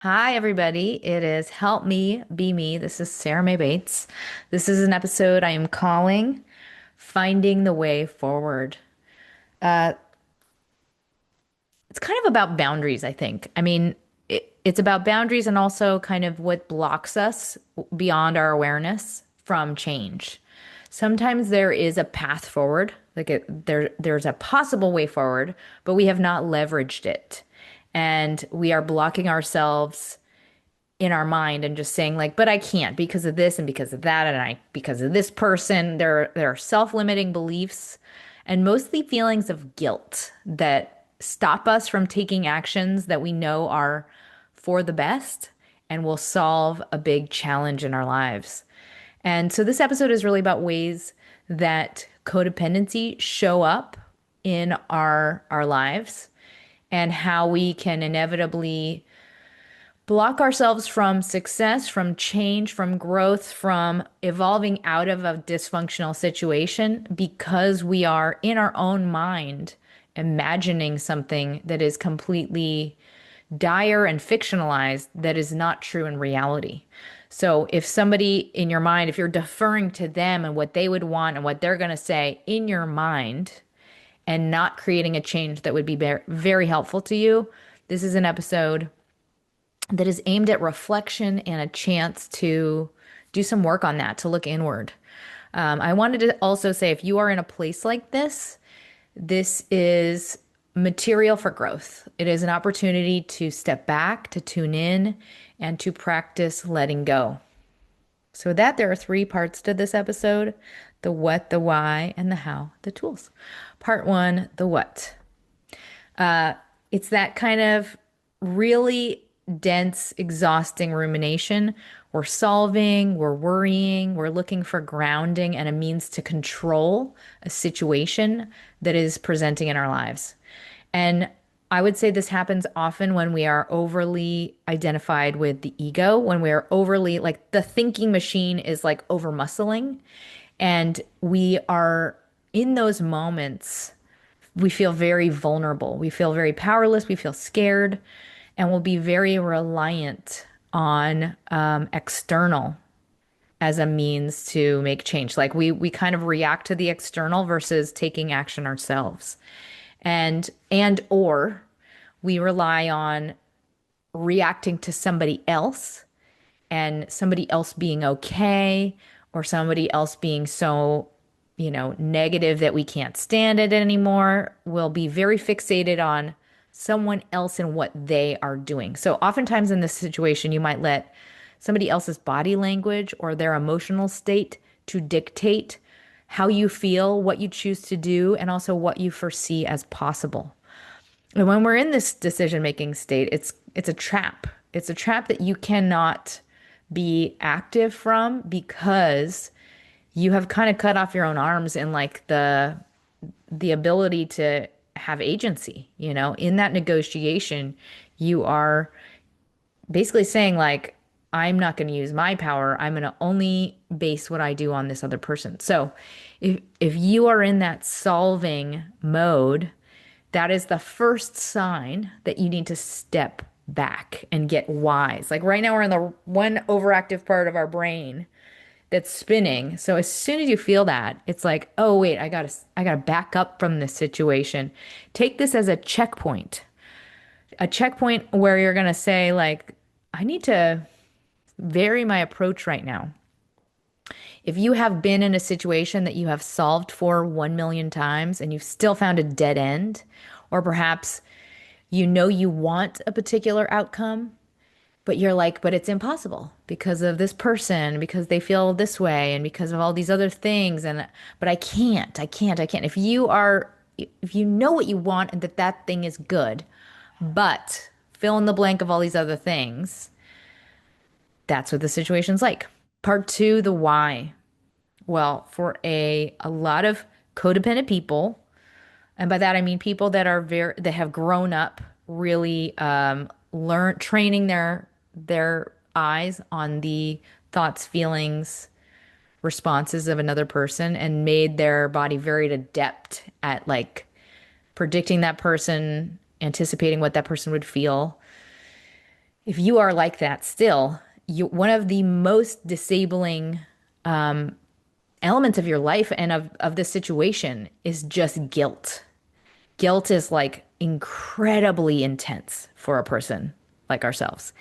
Hi, everybody. It is Help Me Be Me. This is Sarah Mae Bates. This is an episode I am calling Finding the Way Forward. Uh, it's kind of about boundaries, I think. It's about boundaries and also kind of what blocks us beyond our awareness from change. Sometimes there is a path forward, there's a possible way forward, but we have not leveraged it. And we are blocking ourselves in our mind and just saying like, but I can't because of this and because of that and I because of this person. There are self-limiting beliefs and mostly feelings of guilt that stop us from taking actions that we know are for the best and will solve a big challenge in our lives. And so this episode is really about ways that codependency show up in our lives and how we can inevitably block ourselves from success, from change, from growth, from evolving out of a dysfunctional situation because we are in our own mind imagining something that is completely dire and fictionalized that is not true in reality. So if somebody in your mind, if you're deferring to them and what they would want and what they're going to say in your mind and not creating a change that would be very helpful to you, this is an episode that is aimed at reflection and a chance to do some work on that, to look inward. I wanted to also say if you are in a place like this, this is material for growth. It is an opportunity to step back, to tune in, and to practice letting go. So, with that, there are three parts to this episode: the what, the why, and the how, the tools. Part one, the what. It's that kind of really dense, exhausting rumination. We're solving, we're worrying, we're looking for grounding and a means to control a situation that is presenting in our lives. And I would say this happens often when we are overly identified with the ego, when we are overly, like the thinking machine is like over muscling. And we are in those moments we feel very vulnerable. We feel very powerless. We feel scared, and we'll be very reliant on external as a means to make change. Like we kind of react to the external versus taking action ourselves, and or we rely on reacting to somebody else and somebody else being okay or somebody else being so, negative that we can't stand it anymore. We'll be very fixated on someone else and what they are doing. So oftentimes in this situation, you might let somebody else's body language or their emotional state to dictate how you feel, what you choose to do, and also what you foresee as possible. And when we're in this decision-making state, it's a trap. It's a trap that you cannot be active from because you have kind of cut off your own arms in like the ability to have agency, in that negotiation, you are basically saying like I'm not going to use my power. I'm going to only base what I do on this other person. So if you are in that solving mode, that is the first sign that you need to step back and get wise. Like right now, we're in the one overactive part of our brain that's spinning. So as soon as you feel that, it's like, oh wait, I gotta back up from this situation. Take this as a checkpoint where you're gonna say like, I need to vary my approach right now. If you have been in a situation that you have solved for 1 million times and you've still found a dead end, or perhaps you know you want a particular outcome, but you're like, but it's impossible because of this person, because they feel this way, and because of all these other things. And, but I can't. If you know what you want and that that thing is good, but fill in the blank of all these other things, that's what the situation's like. Part two, the why. Well, for a lot of codependent people, and by that I mean people that have grown up really learn training their eyes on the thoughts, feelings, responses of another person and made their body very adept at like predicting that person, anticipating what that person would feel if you are like that still, one of the most disabling elements of your life and of this situation is just guilt. Guilt is like incredibly intense for a person like ourselves.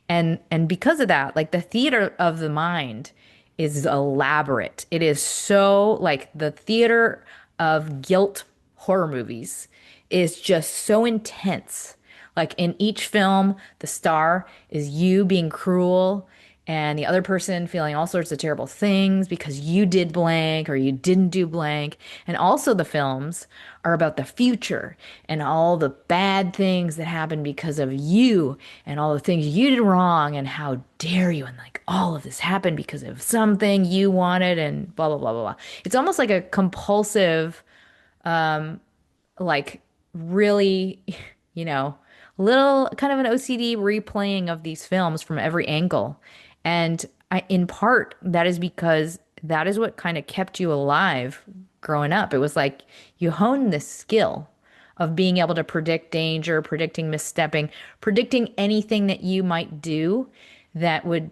And because of that, like the theater of the mind is elaborate. It is so like the theater of guilt horror movies is just so intense. Like in each film, the star is you being cruel and the other person feeling all sorts of terrible things because you did blank or you didn't do blank. And also, the films are about the future and all the bad things that happened because of you and all the things you did wrong and how dare you. And like all of this happened because of something you wanted and blah, blah, blah, blah, blah. It's almost like a compulsive like really, you know, little kind of an OCD replaying of these films from every angle. And in part, that is because that is what kind of kept you alive growing up. It was like you honed this skill of being able to predict danger, predicting misstepping, predicting anything that you might do that would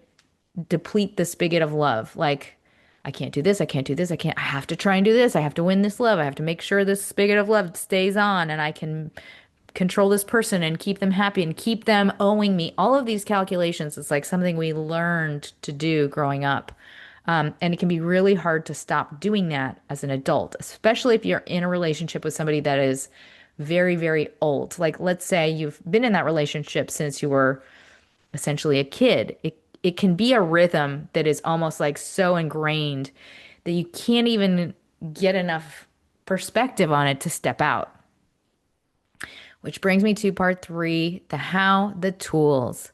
deplete the spigot of love. Like, I can't do this. I can't do this. I have to try and do this. I have to win this love. I have to make sure this spigot of love stays on and I can control this person and keep them happy and keep them owing me. All of these calculations, it's like something we learned to do growing up. And it can be really hard to stop doing that as an adult, especially if you're in a relationship with somebody that is very, very old. Like, let's say you've been in that relationship since you were essentially a kid. It can be a rhythm that is almost like so ingrained that you can't even get enough perspective on it to step out. Which brings me to part three, the how, the tools.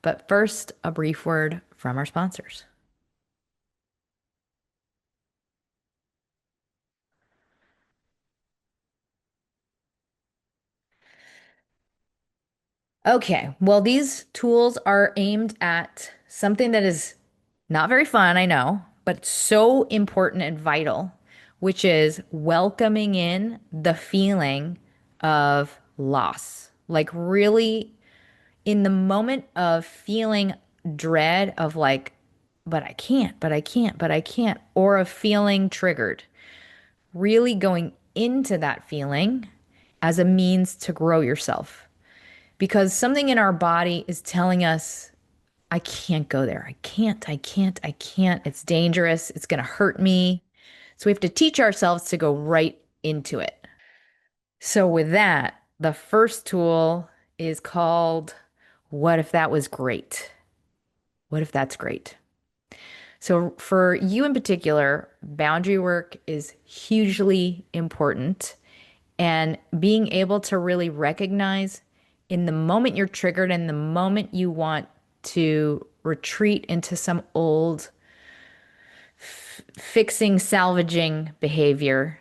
But first, a brief word from our sponsors. Okay, well, these tools are aimed at something that is not very fun, I know, but so important and vital, which is welcoming in the feeling of loss. Like, really, in the moment of feeling dread of like, but I can't, but I can't, but I can't, or of feeling triggered, really going into that feeling as a means to grow yourself. Because something in our body is telling us, I can't go there. I can't. It's dangerous. It's going to hurt me. So we have to teach ourselves to go right into it. So, with that, the first tool is called What If That Was Great? What if that's great? So, for you in particular, boundary work is hugely important. And being able to really recognize in the moment you're triggered, in the moment you want to retreat into some old fixing, salvaging behavior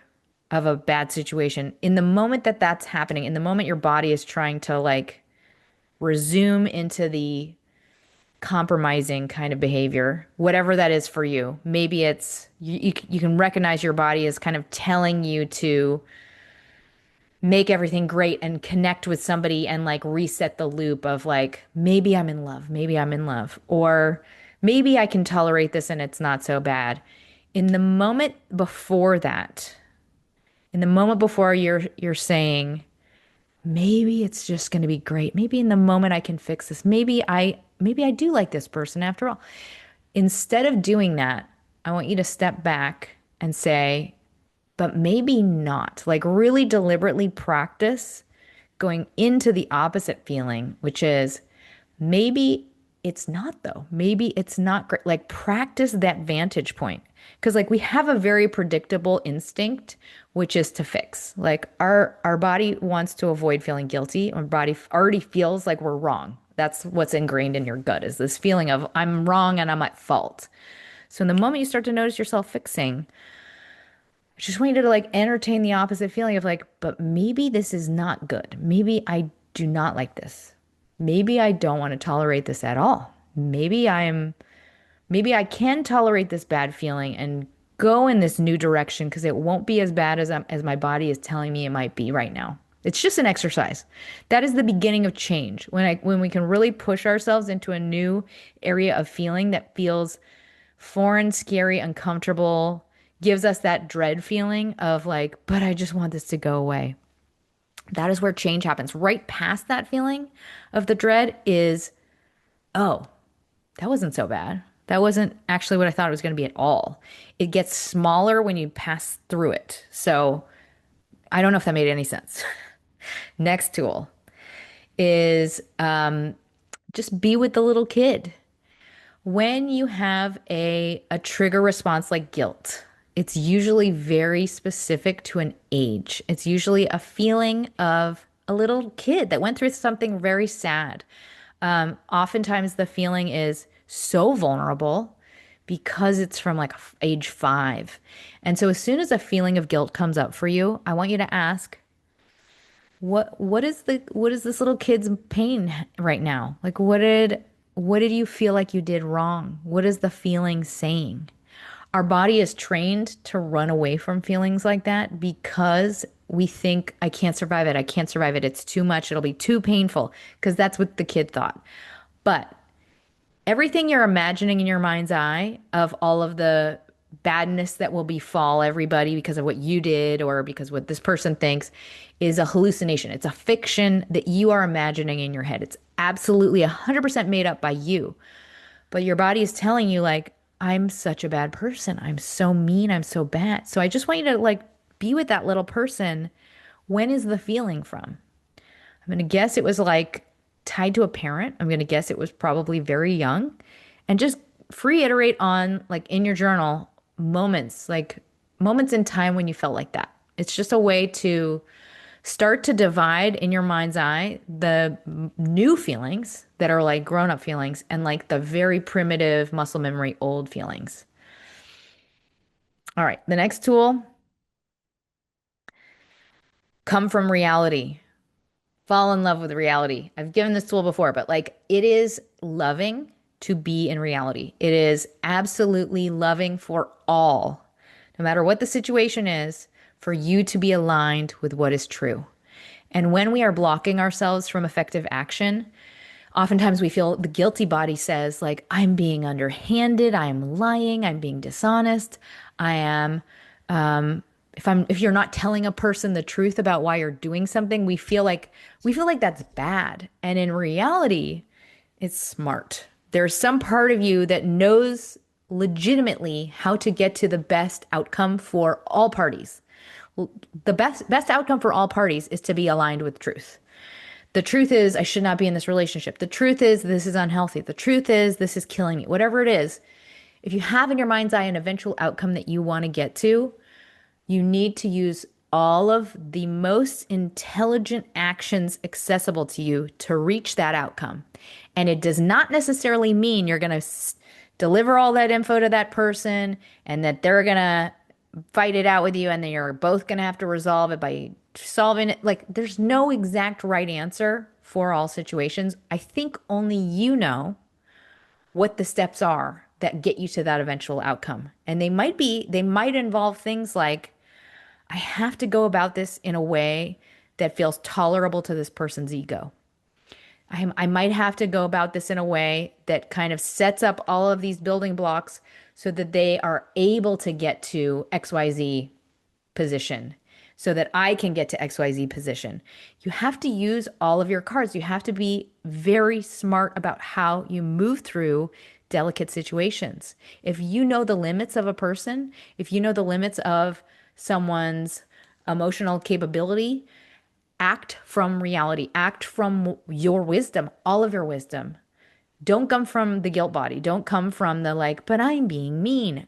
of a bad situation, in the moment that that's happening, in the moment your body is trying to like resume into the compromising kind of behavior, whatever that is for you. Maybe it's you can recognize your body is kind of telling you to make everything great and connect with somebody and like reset the loop of like, maybe I'm in love, maybe I'm in love, or maybe I can tolerate this and it's not so bad. In the moment before that, in the moment before you're saying, maybe it's just going to be great. Maybe in the moment I can fix this. Maybe I do like this person after all. Instead of doing that, I want you to step back and say, but maybe not. Like really deliberately practice going into the opposite feeling, which is maybe it's not though. Maybe it's not great. Like practice that vantage point. Because like we have a very predictable instinct, which is to fix. Like our body wants to avoid feeling guilty. Our body already feels like we're wrong. That's what's ingrained in your gut is this feeling of I'm wrong and I'm at fault. So in the moment you start to notice yourself fixing, I just want you to like entertain the opposite feeling of like, but maybe this is not good. Maybe I do not like this. Maybe I don't want to tolerate this at all. Maybe I can tolerate this bad feeling and go in this new direction because it won't be as bad as my body is telling me it might be right now. It's just an exercise. That is the beginning of change. When we can really push ourselves into a new area of feeling that feels foreign, scary, uncomfortable, gives us that dread feeling of like, but I just want this to go away. That is where change happens. Right past that feeling of the dread is, oh, that wasn't so bad. That wasn't actually what I thought it was going to be at all. It gets smaller when you pass through it. So I don't know if that made any sense. Next tool is just be with the little kid. When you have a trigger response like guilt, it's usually very specific to an age. It's usually a feeling of a little kid that went through something very sad. Oftentimes, the feeling is so vulnerable because it's from like age 5. And so, as soon as a feeling of guilt comes up for you, I want you to ask, what is this little kid's pain right now? Like what did you feel like you did wrong? What is the feeling saying? Our body is trained to run away from feelings like that because we think I can't survive it. I can't survive it. It's too much. It'll be too painful because that's what the kid thought. But everything you're imagining in your mind's eye of all of the badness that will befall everybody because of what you did or because what this person thinks is a hallucination. It's a fiction that you are imagining in your head. It's absolutely 100% made up by you. But your body is telling you, like, I'm such a bad person. I'm so mean. I'm so bad. So I just want you to, like, be with that little person. When is the feeling from? I'm going to guess it was like tied to a parent. I'm going to guess it was probably very young. And just free iterate on, like in your journal, moments, like moments in time when you felt like that. It's just a way to start to divide in your mind's eye the new feelings that are like grown up feelings and like the very primitive muscle memory old feelings. All right, the next tool, come from reality. Fall in love with reality. I've given this tool before, but like it is loving to be in reality. It is absolutely loving for all, no matter what the situation is, for you to be aligned with what is true. And when we are blocking ourselves from effective action, oftentimes we feel the guilty body says, like, I'm being underhanded, I'm lying, I'm being dishonest, I am if you're not telling a person the truth about why you're doing something, we feel like that's bad. And in reality, it's smart. There's some part of you that knows legitimately how to get to the best outcome for all parties. The best outcome for all parties is to be aligned with truth. The truth is I should not be in this relationship. The truth is this is unhealthy. The truth is this is killing me. Whatever it is, if you have in your mind's eye an eventual outcome that you want to get to, you need to use all of the most intelligent actions accessible to you to reach that outcome. And it does not necessarily mean you're going to deliver all that info to that person and that they're going to fight it out with you and then you're both going to have to resolve it by solving it. Like, there's no exact right answer for all situations. I think only you know what the steps are that get you to that eventual outcome. And they might involve things like, I have to go about this in a way that feels tolerable to this person's ego. I might have to go about this in a way that kind of sets up all of these building blocks so that they are able to get to XYZ position, so that I can get to XYZ position. You have to use all of your cards. You have to be very smart about how you move through delicate situations. If you know the limits of a person, if you know the limits of someone's emotional capability, act from reality, act from your wisdom, all of your wisdom. Don't come from the guilt body. Don't come from the like, but I'm being mean.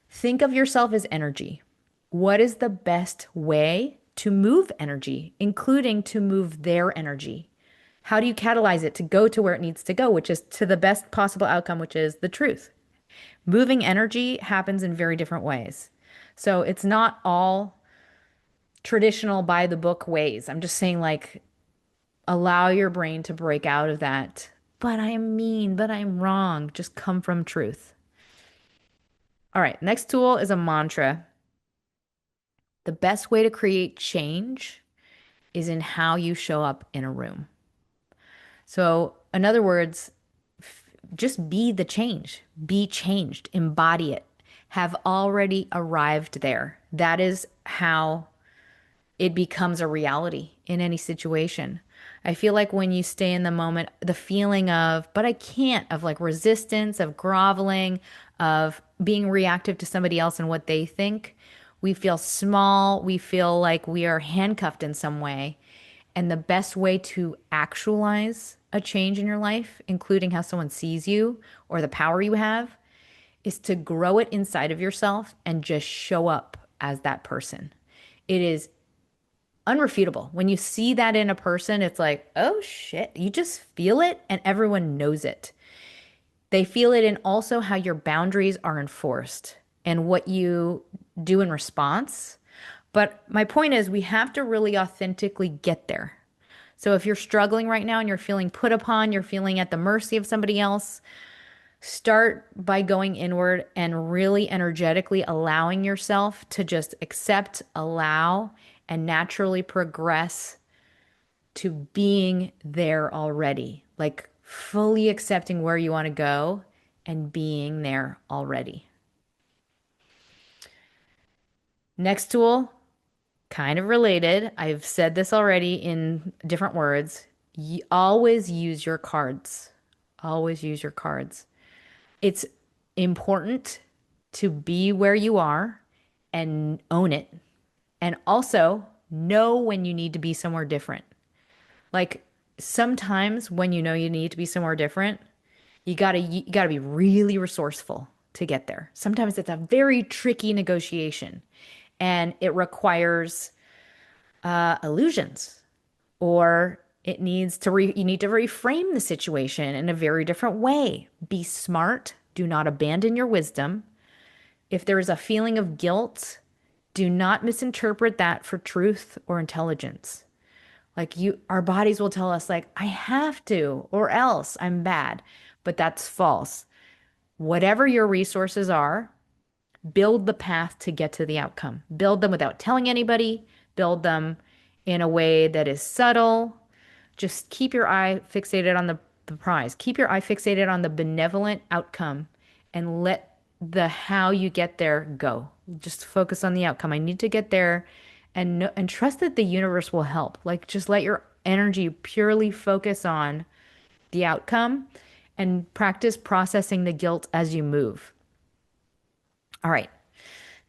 Think of yourself as energy. What is the best way to move energy, including to move their energy? How do you catalyze it to go to where it needs to go, which is to the best possible outcome, which is the truth? Moving energy happens in very different ways. So it's not all traditional by the book ways. I'm just saying, like, allow your brain to break out of that. But I'm mean, but I'm wrong. Just come from truth. All right, next tool is a mantra. The best way to create change is in how you show up in a room. So, in other words, just be the change, be changed, embody it, have already arrived there. That is how it becomes a reality in any situation. I feel like when you stay in the moment, the feeling of, but I can't, of like resistance, of groveling, of being reactive to somebody else and what they think, we feel small. We feel like we are handcuffed in some way. And the best way to actualize a change in your life, including how someone sees you or the power you have, is to grow it inside of yourself and just show up as that person. It is unrefutable. When you see that in a person, it's like, oh shit, you just feel it and everyone knows it. They feel it in also how your boundaries are enforced and what you do in response. But my point is, we have to really authentically get there. So if you're struggling right now and you're feeling put upon, you're feeling at the mercy of somebody else, start by going inward and really energetically allowing yourself to just accept, allow, and naturally progress to being there already, like fully accepting where you want to go and being there already. Next tool, kind of related. I've said this already in different words. Always use your cards. Always use your cards. It's important to be where you are and own it. And also know when you need to be somewhere different. Like sometimes when you know you need to be somewhere different, you gotta be really resourceful to get there. Sometimes it's a very tricky negotiation and it requires illusions or you need to reframe the situation in a very different way. Be smart. Do not abandon your wisdom. If there is a feeling of guilt, do not misinterpret that for truth or intelligence. Like our bodies will tell us like, I have to, or else I'm bad. But that's false. Whatever your resources are, build the path to get to the outcome. Build them without telling anybody. Build them in a way that is subtle. Just keep your eye fixated on the prize. Keep your eye fixated on the benevolent outcome and let the how you get there go. Just focus on the outcome. I need to get there and trust that the universe will help. Like just let your energy purely focus on the outcome and practice processing the guilt as you move. All right.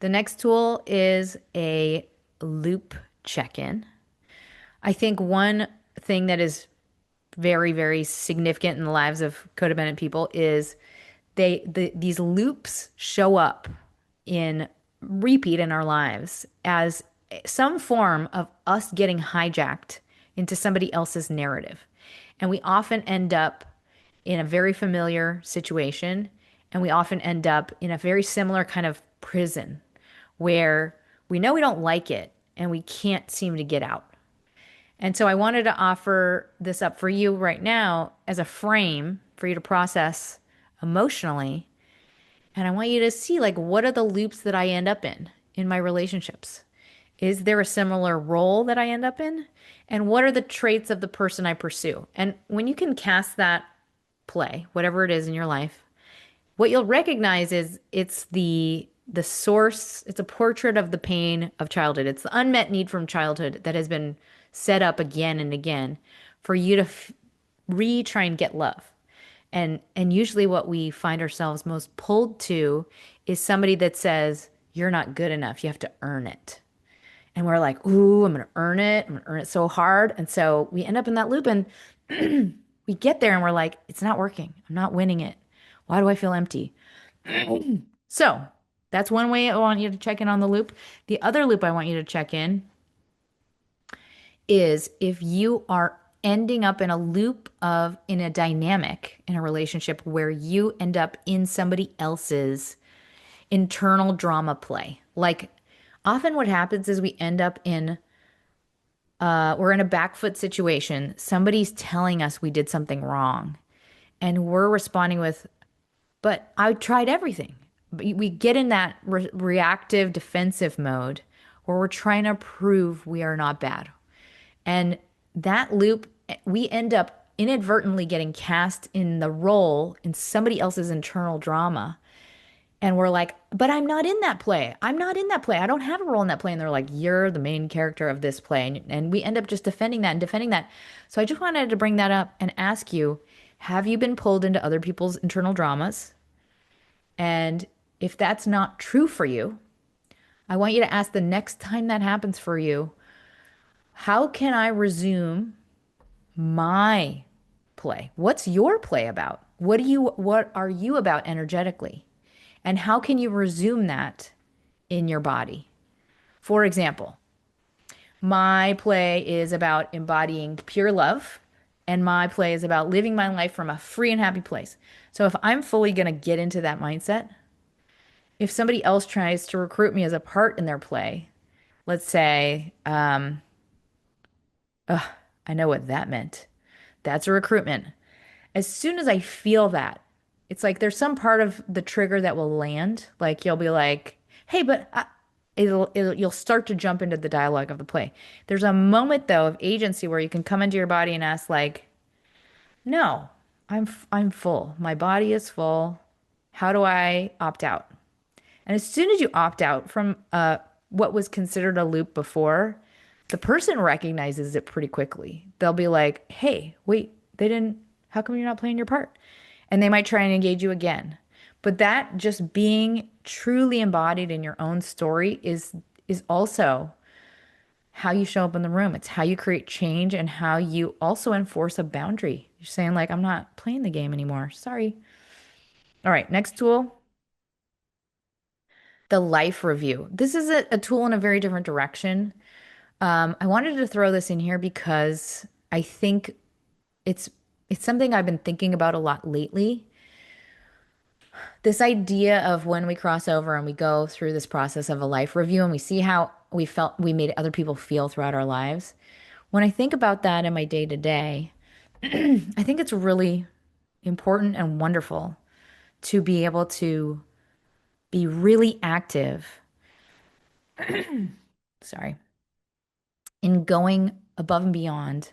The next tool is a loop check-in. I think one thing that is very, very significant in the lives of codependent people is these loops show up in repeat in our lives as some form of us getting hijacked into somebody else's narrative. And we often end up in a very familiar situation, and we often end up in a very similar kind of prison where we know we don't like it and we can't seem to get out. And so I wanted to offer this up for you right now as a frame for you to process emotionally. And I want you to see like what are the loops that I end up in my relationships? Is there a similar role that I end up in? And what are the traits of the person I pursue? And when you can cast that play, whatever it is in your life, what you'll recognize is it's the source, it's a portrait of the pain of childhood. It's the unmet need from childhood that has been set up again and again for you to try and get love. And usually what we find ourselves most pulled to is somebody that says, you're not good enough. You have to earn it. And we're like, ooh, I'm going to earn it. I'm going to earn it so hard. And so we end up in that loop and we get there and we're like, it's not working. I'm not winning it. Why do I feel empty? So that's one way I want you to check in on the loop. The other loop I want you to check in is if you are ending up in a loop in a dynamic in a relationship where you end up in somebody else's internal drama play. Like often what happens is we end up we're in a back foot situation. Somebody's telling us we did something wrong and we're responding with, but I tried everything. We get in that reactive defensive mode where we're trying to prove we are not bad. And that loop, we end up inadvertently getting cast in the role in somebody else's internal drama. And we're like, but I'm not in that play. I'm not in that play. I don't have a role in that play. And they're like, you're the main character of this play. And we end up just defending that and defending that. So I just wanted to bring that up and ask you, have you been pulled into other people's internal dramas? And if that's not true for you, I want you to ask the next time that happens for you, how can I resume my play? What's your play about? What are you about energetically? And how can you resume that in your body? For example, my play is about embodying pure love, and my play is about living my life from a free and happy place. So if I'm fully going to get into that mindset, if somebody else tries to recruit me as a part in their play, let's say, I know what that meant. That's a recruitment. As soon as I feel that, it's like there's some part of the trigger that will land. Like you'll be like, "Hey, but you'll start to jump into the dialogue of the play." There's a moment though of agency where you can come into your body and ask like, "No, I'm full. My body is full. How do I opt out?" And as soon as you opt out from what was considered a loop before, the person recognizes it pretty quickly. They'll be like, hey, wait, they didn't, how come you're not playing your part? And they might try and engage you again. But that just being truly embodied in your own story is also how you show up in the room. It's how you create change and how you also enforce a boundary. You're saying like, I'm not playing the game anymore. Sorry. All right, next tool, the life review. This is a tool in a very different direction. I wanted to throw this in here because I think it's it's something I've been thinking about a lot lately. This idea of when we cross over and we go through this process of a life review and we see how we made other people feel throughout our lives. When I think about that in my day to day, I think it's really important and wonderful to be able to be really active, sorry, in going above and beyond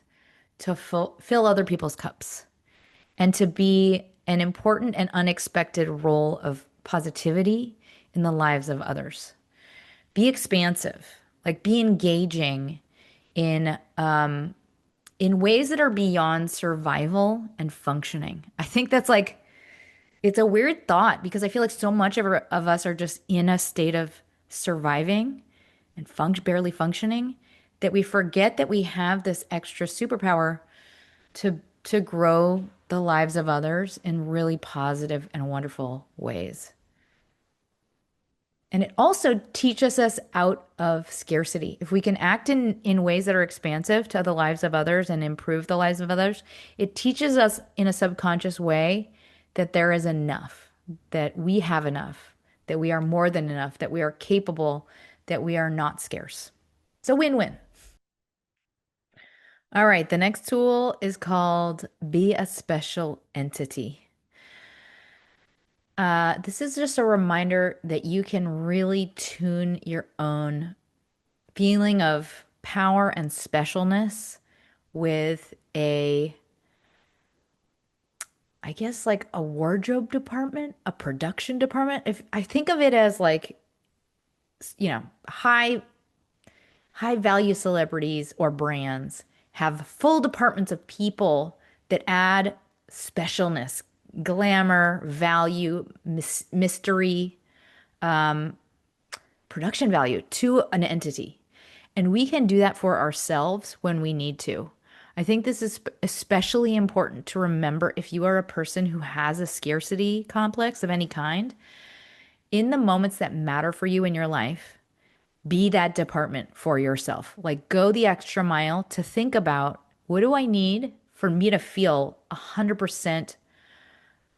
to fill other people's cups and to be an important and unexpected role of positivity in the lives of others. Be expansive, like be engaging in in ways that are beyond survival and functioning. I think that's like it's a weird thought because I feel like so much of us are just in a state of surviving and barely functioning that we forget that we have this extra superpower to grow the lives of others in really positive and wonderful ways. And it also teaches us out of scarcity. If we can act in ways that are expansive to the lives of others and improve the lives of others, it teaches us in a subconscious way that there is enough, that we have enough, that we are more than enough, that we are capable, that we are not scarce. So win-win. All right, the next tool is called Be a Special Entity. This is just a reminder that you can really tune your own feeling of power and specialness with I guess, like a wardrobe department, a production department. If I think of it as like, high value celebrities or brands have full departments of people that add specialness, glamour, value, mystery, production value to an entity. And we can do that for ourselves when we need to. I think this is especially important to remember if you are a person who has a scarcity complex of any kind. In the moments that matter for you in your life, be that department for yourself. Like go the extra mile to think about what do I need for me to feel 100%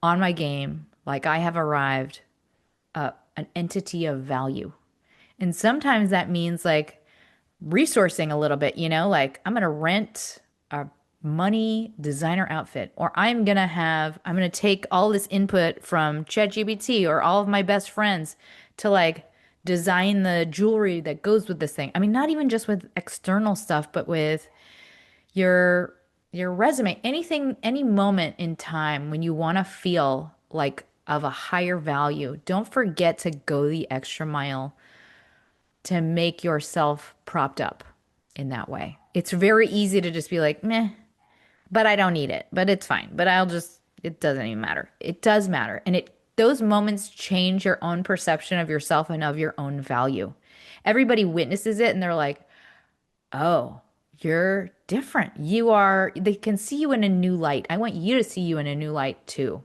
on my game, like I have arrived, an entity of value. And sometimes that means like resourcing a little bit, like I'm going to rent a money designer outfit, or I'm going to take all this input from ChatGPT or all of my best friends to like design the jewelry that goes with this thing. I mean, not even just with external stuff, but with your your resume, anything, any moment in time when you want to feel like of a higher value, don't forget to go the extra mile to make yourself propped up in that way. It's very easy to just be like, meh, but I don't need it, but it's fine. But I'll just, it doesn't even matter. It does matter. And those moments change your own perception of yourself and of your own value. Everybody witnesses it and they're like, oh, you're different. They can see you in a new light. I want you to see you in a new light too.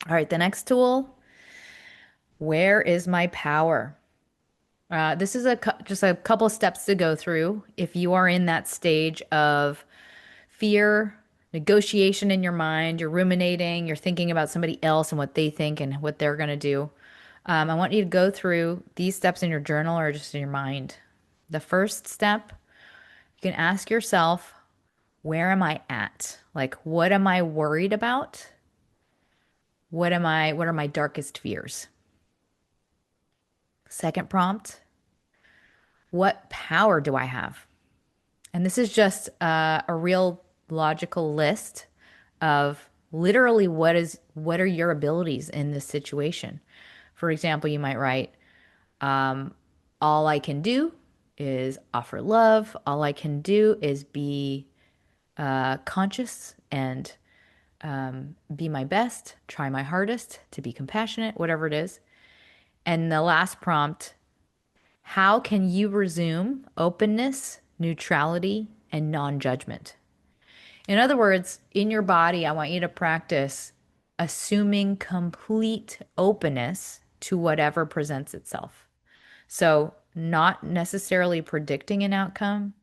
All right, the next tool, where is my power? This is just a couple steps to go through. If you are in that stage of fear, negotiation in your mind, you're ruminating, you're thinking about somebody else and what they think and what they're going to do. I want you to go through these steps in your journal or just in your mind. The first step, you can ask yourself, where am I at? Like, what am I worried about? What are my darkest fears? Second prompt, what power do I have? And this is just a real logical list of literally what are your abilities in this situation. For example, you might write, all I can do is offer love. All I can do is be conscious and be my best, try my hardest to be compassionate, whatever it is. And the last prompt, how can you resume openness, neutrality, and non judgment? In other words, in your body, I want you to practice assuming complete openness to whatever presents itself. So, not necessarily predicting an outcome,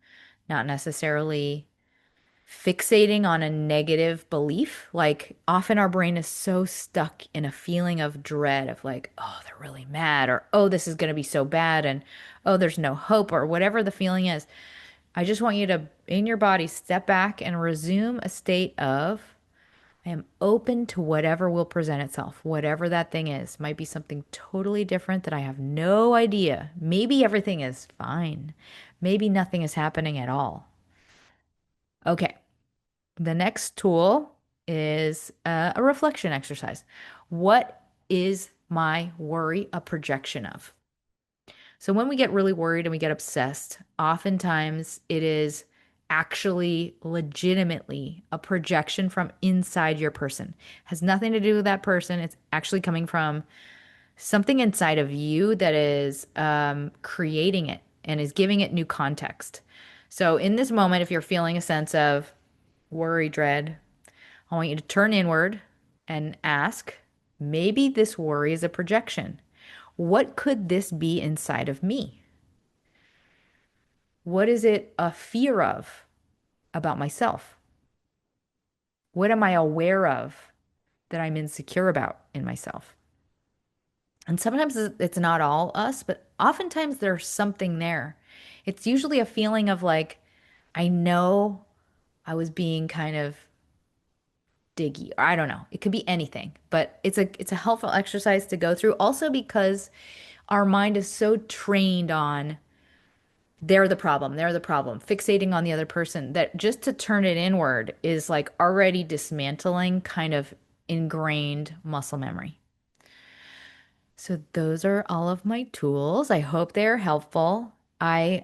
not necessarily fixating on a negative belief. Like, often our brain is so stuck in a feeling of dread of like, oh, they're really mad, or oh, this is going to be so bad, and oh, there's no hope, or whatever the feeling is. I just want you to, in your body, step back and resume a state of, I am open to whatever will present itself, whatever that thing is. Might be something totally different that I have no idea. Maybe everything is fine. Maybe nothing is happening at all. Okay. The next tool is a reflection exercise. What is my worry a projection of? So when we get really worried and we get obsessed, oftentimes it is actually legitimately a projection from inside your person. Has nothing to do with that person. It's actually coming from something inside of you that is creating it and is giving it new context. So in this moment, if you're feeling a sense of worry, dread, I want you to turn inward and ask, maybe this worry is a projection. What could this be inside of me? What is it a fear of about myself? What am I aware of that I'm insecure about in myself? And sometimes it's not all us, but oftentimes there's something there. It's usually a feeling of like, I know I was being kind of diggy, or I don't know. It could be anything, but it's a helpful exercise to go through also because our mind is so trained on they're the problem, fixating on the other person, that just to turn it inward is like already dismantling kind of ingrained muscle memory. So those are all of my tools. I hope they're helpful. I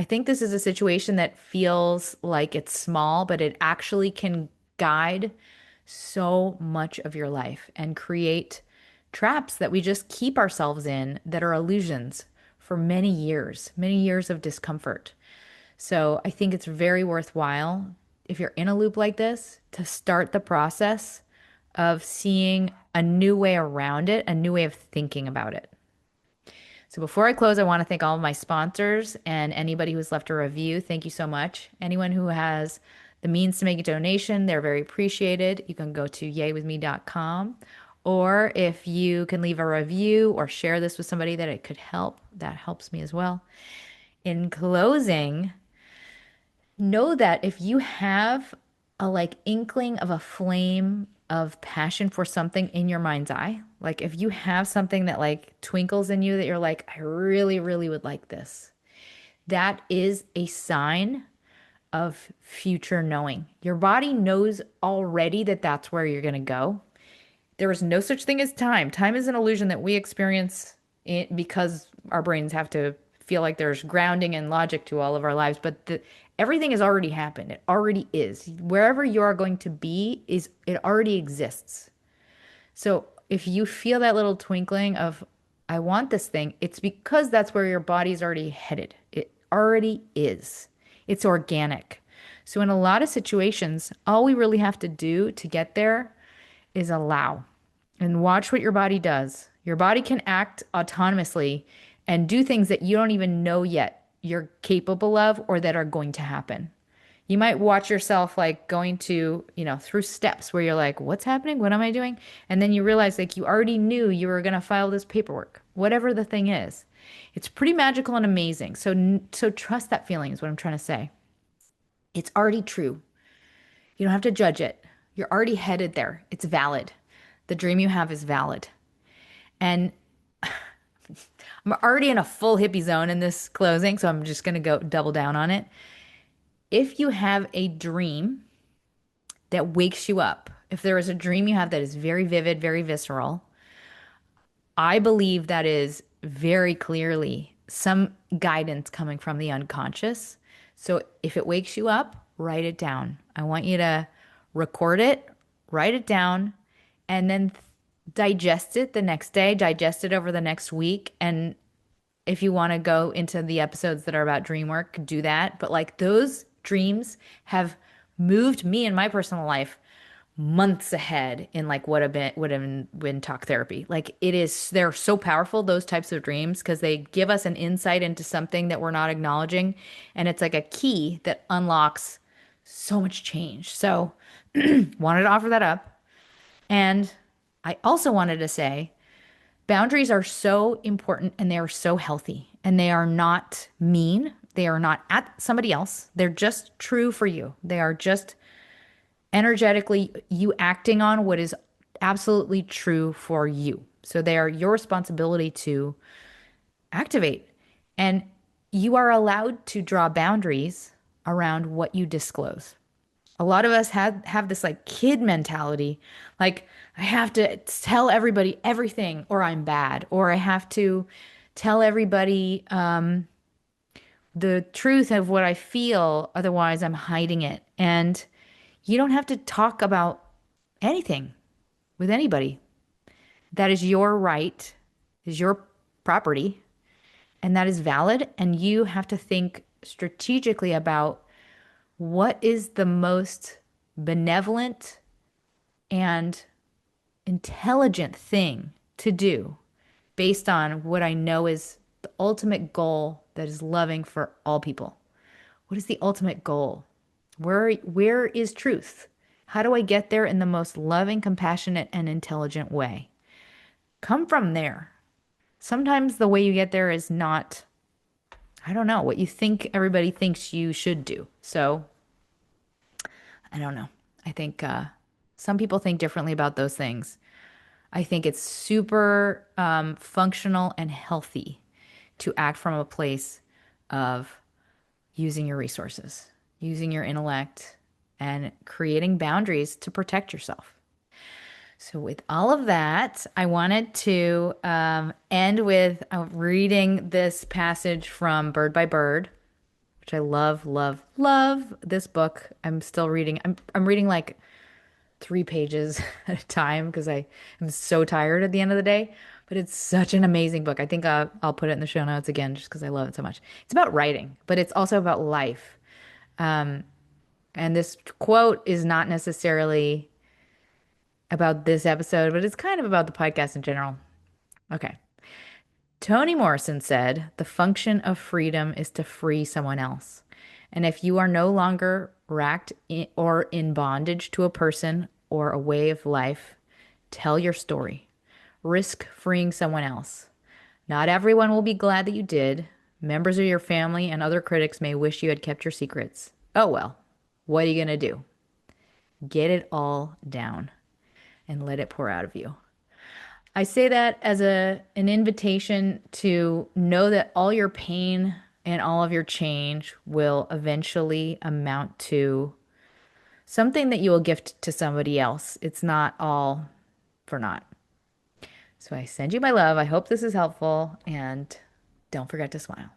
think this is a situation that feels like it's small, but it actually can guide so much of your life and create traps that we just keep ourselves in that are illusions for many years of discomfort. So I think it's very worthwhile if you're in a loop like this to start the process of seeing a new way around it, a new way of thinking about it. So before I close, I want to thank all of my sponsors and anybody who's left a review. Thank you so much. Anyone who has the means to make a donation, they're very appreciated. You can go to yaywithme.com. Or if you can leave a review or share this with somebody that it could help, that helps me as well. In closing, know that if you have a like inkling of a flame of passion for something in your mind's eye, like if you have something that like twinkles in you that you're like, I really, really would like this, that is a sign of future knowing. Your body knows already that that's where you're going to go. There is no such thing as time. Time is an illusion that we experience because our brains have to feel like there's grounding and logic to all of our lives. But everything has already happened. It already is. Wherever you are going to be is it already exists. So if you feel that little twinkling of, I want this thing, it's because that's where your body's already headed. It already is. It's organic. So in a lot of situations, all we really have to do to get there is allow and watch what your body does. Your body can act autonomously and do things that you don't even know yet you're capable of or that are going to happen. You might watch yourself like going to, through steps where you're like, what's happening? What am I doing? And then you realize like you already knew you were going to file this paperwork, whatever the thing is. It's pretty magical and amazing. So trust that feeling is what I'm trying to say. It's already true. You don't have to judge it. You're already headed there. It's valid. The dream you have is valid. And I'm already in a full hippie zone in this closing, so I'm just going to go double down on it. If you have a dream that wakes you up, if there is a dream you have that is very vivid, very visceral, I believe that is very clearly some guidance coming from the unconscious. So if it wakes you up, write it down. I want you to record it, write it down, and then digest it the next day, digest it over the next week. And if you want to go into the episodes that are about dream work, do that. But like those dreams have moved me in my personal life months ahead in like what have been talk therapy. Like they're so powerful, those types of dreams, because they give us an insight into something that we're not acknowledging. And it's like a key that unlocks so much change. So wanted to offer that up. And I also wanted to say boundaries are so important and they are so healthy and they are not mean. They are not at somebody else. They're just true for you. They are just energetically you acting on what is absolutely true for you. So they are your responsibility to activate. And you are allowed to draw boundaries around what you disclose. A lot of us have this like kid mentality, like I have to tell everybody everything or I'm bad, or I have to tell everybody the truth of what I feel, otherwise I'm hiding it. And you don't have to talk about anything with anybody. That is your right, is your property, and that is valid. And you have to think strategically about what is the most benevolent and intelligent thing to do based on what I know is the ultimate goal that is loving for all people. What is the ultimate goal? Where is truth? How do I get there in the most loving, compassionate, and intelligent way? Come from there. Sometimes the way you get there is not, I don't know, what you think everybody thinks you should do. So I don't know. I think some people think differently about those things. I think it's super functional and healthy to act from a place of using your resources, using your intellect, and creating boundaries to protect yourself. So, with all of that, I wanted to end with reading this passage from Bird by Bird, which I love, love, love this book. I'm still reading. I'm reading like 3 pages at a time because I am so tired at the end of the day. But it's such an amazing book. I think I'll put it in the show notes again just because I love it so much. It's about writing, but it's also about life. And this quote is not necessarily about this episode, but it's kind of about the podcast in general. Okay. Toni Morrison said, the function of freedom is to free someone else. And if you are no longer racked or in bondage to a person or a way of life, tell your story. Risk freeing someone else. Not everyone will be glad that you did. Members of your family and other critics may wish you had kept your secrets. Oh well, what are you going to do? Get it all down and let it pour out of you. I say that as an invitation to know that all your pain and all of your change will eventually amount to something that you will gift to somebody else. It's not all for naught. So I send you my love. I hope this is helpful, and don't forget to smile.